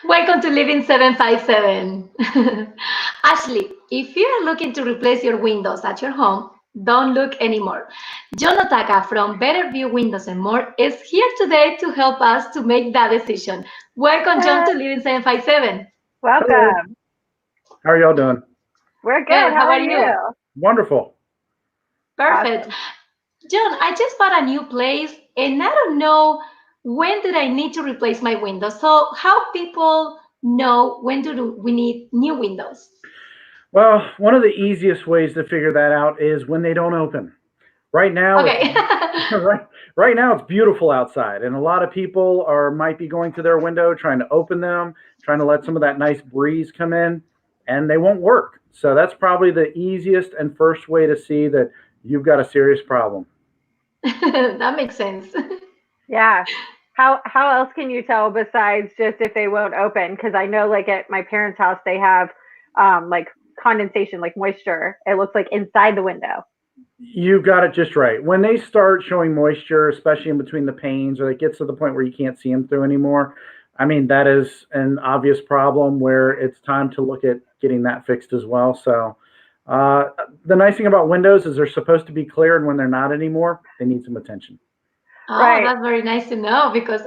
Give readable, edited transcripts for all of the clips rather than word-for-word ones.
Welcome to Living 757. Ashley, if you are looking to replace your windows at your home, don't look anymore. John Otaka from Better View Windows and More is here today to help us to make that decision. Welcome, John, to Living 757. Hello. Welcome. How are y'all doing? We're good. Good, How how are are you? you? Wonderful. Perfect. Awesome. John, I just bought a new place and I don't know when did I need to replace my windows. So, how people know when do we need new windows? Well, one of the easiest ways to figure that out is when they don't open. Right now, it's Okay. right, right now it's beautiful outside, and a lot of people are might be going to their window trying to open them, trying to let some of that nice breeze come in, and they won't work. So that's probably the easiest and first way to see that you've got a serious problem. That makes sense. Yeah. How else can you tell besides just if they won't open? Because I know like at my parents' house they have like condensation, like moisture. It looks like inside the window. You got it just right. When they start showing moisture, especially in between the panes, or it gets to the point where you can't see them through anymore, I mean, that is an obvious problem where it's time to look at getting that fixed as well. So, uh, the nice thing about windows is they're supposed to be clear, and when they're not anymore, they need some attention. Oh, Right. that's very nice to know because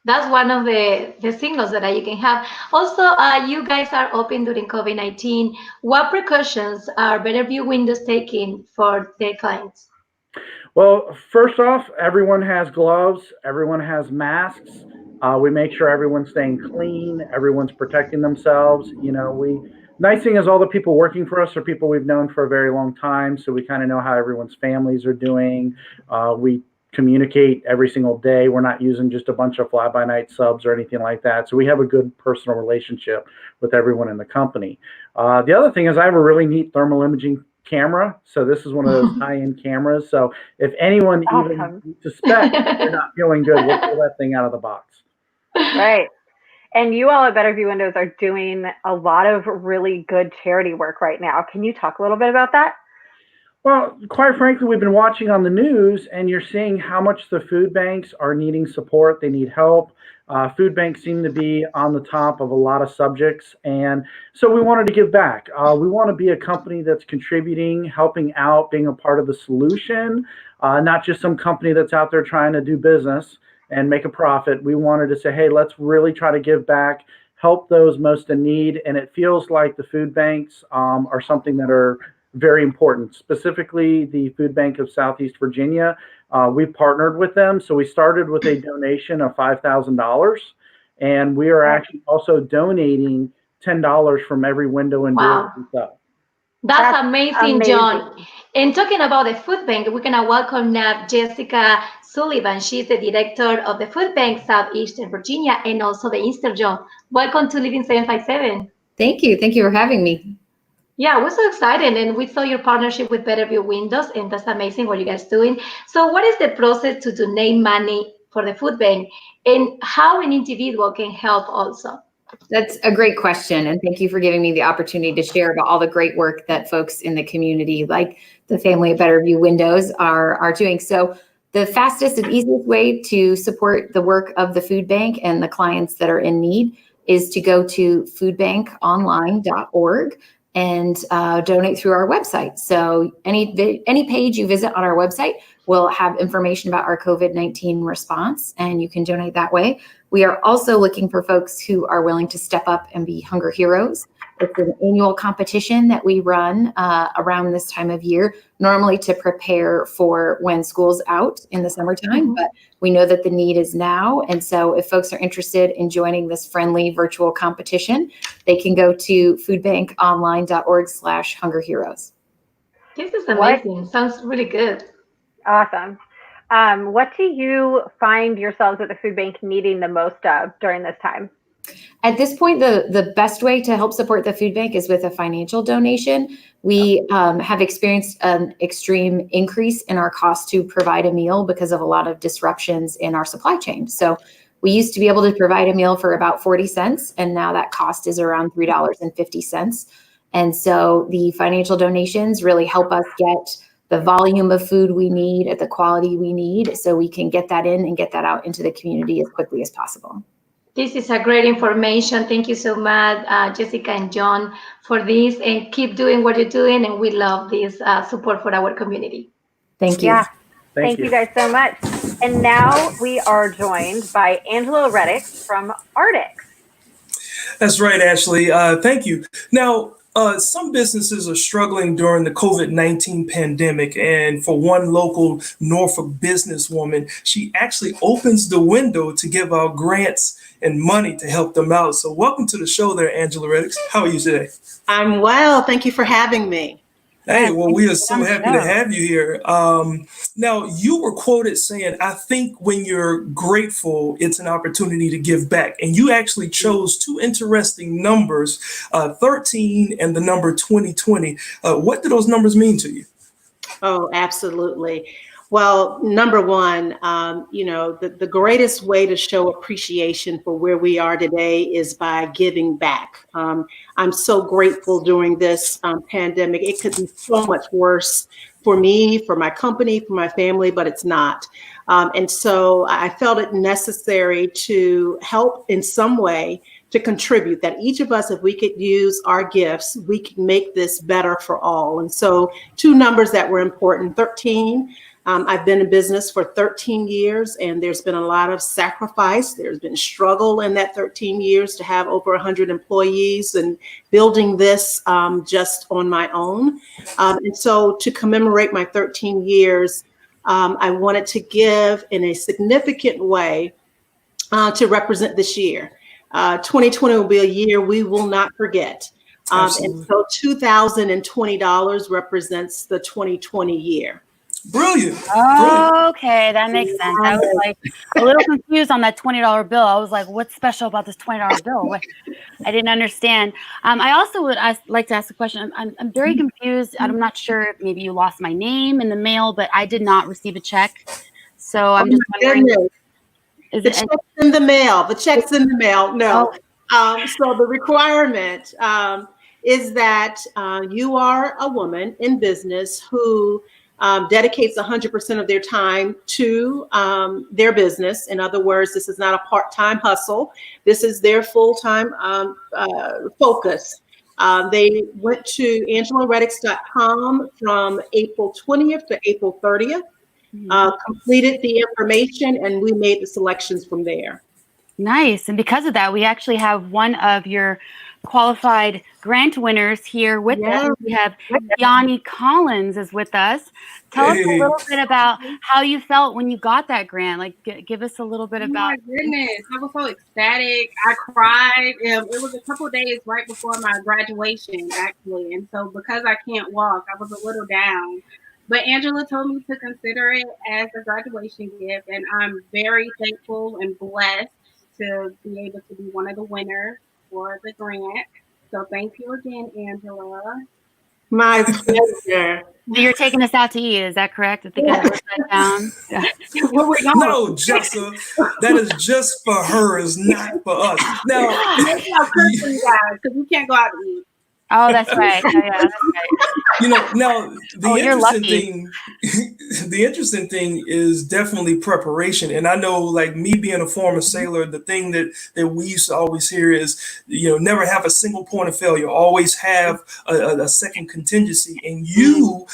that's one of the signals that you can have. Also, you guys are open during COVID-19. What precautions are Better View Windows taking for their clients? Well, first off, everyone has gloves, everyone has masks. We make sure everyone's staying clean, everyone's protecting themselves. We nice thing is all the people working for us are people we've known for a very long time, so we kind of know how everyone's families are doing. We communicate every single day. We're not using just a bunch of fly by night subs or anything like that. So we have a good personal relationship with everyone in the company. The other thing is I have a really neat thermal imaging camera. So this is one of those high-end cameras. So if anyone even Awesome. suspects they're not feeling good, we'll pull that thing out of the box. Right. And you all at Better View Windows are doing a lot of really good charity work right now. Can you talk a little bit about that? Well, quite frankly, we've been watching on the news, and you're seeing how much the food banks are needing support. They need help. Food banks seem to be on the top of a lot of subjects, and so we wanted to give back. We want to be a company that's contributing, helping out, being a part of the solution, not just some company that's out there trying to do business and make a profit. We wanted to say, hey, let's really try to give back, help those most in need, and it feels like the food banks are something that are very important, specifically the Food Bank of Southeast Virginia. We partnered with them. So we started with a donation of $5,000. And we are Right. actually also donating $10 from every window and door Wow. that we sell. That's That's amazing, John. amazing. And talking about the food bank, we're gonna welcome now Jessica Sullivan. She's the director of the Food Bank Southeastern Virginia and also the Eastern Zone. Welcome to Living 757. Thank you. Thank you for having me. Yeah, we're so excited, and we saw your partnership with Better View Windows, and that's amazing what you guys doing. So, what is the process to donate money for the food bank, and how an individual can help also? That's a great question. And thank you for giving me the opportunity to share about all the great work that folks in the community, like the family at Better View Windows, are doing. So, the fastest and easiest way to support the work of the food bank and the clients that are in need is to go to foodbankonline.org and donate through our website. So any page you visit on our website will have information about our COVID-19 response, and you can donate that way. We are also looking for folks who are willing to step up and be hunger heroes. It's an annual competition that we run around this time of year, normally to prepare for when school's out in the summertime, Mhm. but we know that the need is now. And so if folks are interested in joining this friendly virtual competition, they can go to foodbankonline.org/hunger heroes. This is What amazing. Sounds really good. awesome. What do you find yourselves at the food bank needing the most of during this time? At this point, the best way to help support the food bank is with a financial donation. We have experienced an extreme increase in our cost to provide a meal because of a lot of disruptions in our supply chain. So we used to be able to provide a meal for about 40 cents, and now that cost is around $3.50. And so the financial donations really help us get the volume of food we need at the quality we need so we can get that in and get that out into the community as quickly as possible. This is a great information. Thank you so much, Jessica and John, for this, and keep doing what you're doing. And we love this support for our community. Thank you. Yeah. Thank you guys so much. And now we are joined by Angela Redick from Redick. That's right, Ashley. Thank you. Now, some businesses are struggling during the COVID-19 pandemic. And for one local Norfolk businesswoman, she actually opens the window to give out grants and money to help them out. So welcome to the show there, Angela Redick. How are you today? I'm well. Thank you for having me. Hey, well, we are so happy to have you here. Now, you were quoted saying, I think when you're grateful, it's an opportunity to give back. And you actually chose two interesting numbers, 13 and the number 2020. What do those numbers mean to you? Oh, absolutely. Well, number one, the greatest way to show appreciation for where we are today is by giving back. I'm so grateful during this pandemic. It could be so much worse for me, for my company, for my family, but it's not. And so I felt it necessary to help in some way to contribute, that each of us, if we could use our gifts, we can make this better for all. And so two numbers that were important, 13. I've been in business for 13 years, and there's been a lot of sacrifice. There's been struggle in that 13 years to have over 100 employees and building this just on my own. And so to commemorate my 13 years, I wanted to give in a significant way to represent this year. 2020 will be a year we will not forget. And so $2,020 represents the 2020 year. Brilliant. Oh, okay, that makes sense. I was like a little confused on that $20 bill. I was like, what's special about this $20 bill? I didn't understand. I also would like to ask a question. I'm very confused. I'm not sure if maybe you lost my name in the mail, but I did not receive a check. So I'm just wondering. The check's in the mail. The check's in the mail. No. So the requirement is that you are a woman in business who dedicates 100% of their time to their business. In other words, this is not a part-time hustle. This is their full-time focus. They went to angelaredicks.com from April 20th to April 30th, completed the information, and we made the selections from there. Nice. And because of that, we actually have one of your qualified grant winners here with us. We have Yanni Collins is with us. Tell us a little bit about how you felt when you got that grant. Like, give us a little bit about. Oh my goodness, I was so ecstatic. I cried. It was a couple days right before my graduation, actually, and so because I can't walk, I was a little down. But Angela told me to consider it as a graduation gift, and I'm very thankful and blessed to be able to be one of the winners for the grant. So thank you again, Angela. My pleasure. You're taking us out to eat, is that correct? I think I wrote that down. Yeah. No, Jessa, that is just for her, is not for us. Now, maybe I'll cook for you guys because we can't go out to eat. Oh, that's right. Oh, yeah, that's right. Now the interesting thing is definitely preparation. And I know, like me being a former sailor, the thing that we used to always hear is, never have a single point of failure, always have a second contingency. And you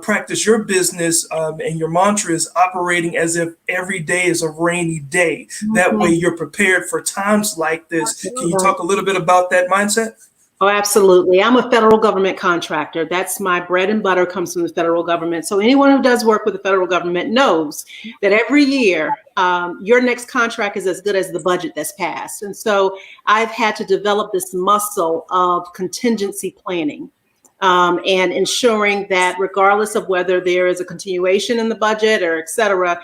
practice your business and your mantra is operating as if every day is a rainy day. That way you're prepared for times like this. Can you talk a little bit about that mindset? Oh, absolutely. I'm a federal government contractor. That's my bread and butter, comes from the federal government. So anyone who does work with the federal government knows that every year your next contract is as good as the budget that's passed. And so I've had to develop this muscle of contingency planning and ensuring that regardless of whether there is a continuation in the budget or et cetera,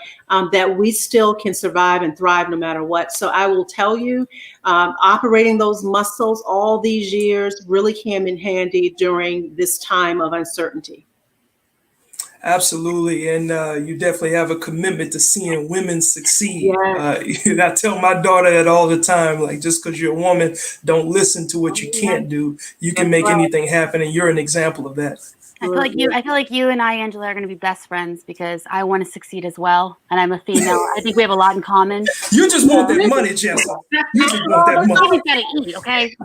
that we still can survive and thrive no matter what. So I will tell you, operating those muscles all these years really came in handy during this time of uncertainty. Absolutely. And you definitely have a commitment to seeing women succeed. Yes. I tell my daughter that all the time, like, just because you're a woman, don't listen to what you can't do. You can make anything happen. And you're an example of that. I feel like you and I, Angela, are going to be best friends because I want to succeed as well, and I'm a female. I think we have a lot in common. You just want that money, Jessa. You just want that money. You gotta eat, okay?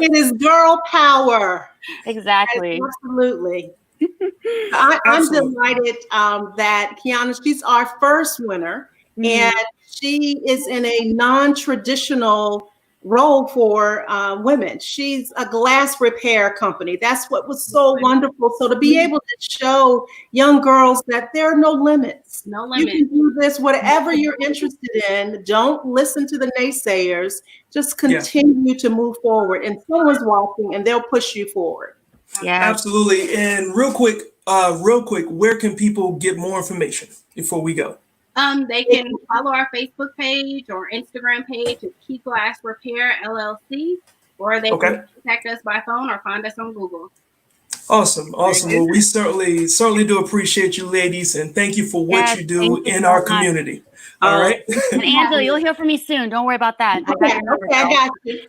It is girl power. Exactly. Absolutely. I'm delighted that Kiana, she's our first winner, and she is in a non-traditional role for women. She's a glass repair company. That's what was so wonderful. So to be able to show young girls that there are no limits. No limits. You can do this, whatever you're interested in. Don't listen to the naysayers. Just continue to move forward. And someone's watching and they'll push you forward. Yeah. Absolutely. And real quick, where can people get more information before we go? They can follow our Facebook page or Instagram page at Key Glass Repair LLC, or they can contact us by phone or find us on Google. Awesome. Well, we certainly do appreciate you, ladies, and thank you for what you do in our community. All right. And Angela, you'll hear from me soon. Don't worry about that.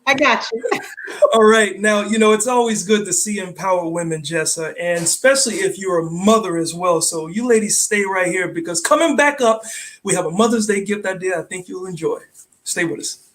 I got you. All right. Now, it's always good to see empowered women, Jessa, and especially if you're a mother as well. So you ladies stay right here because coming back up, we have a Mother's Day gift idea I think you'll enjoy. Stay with us.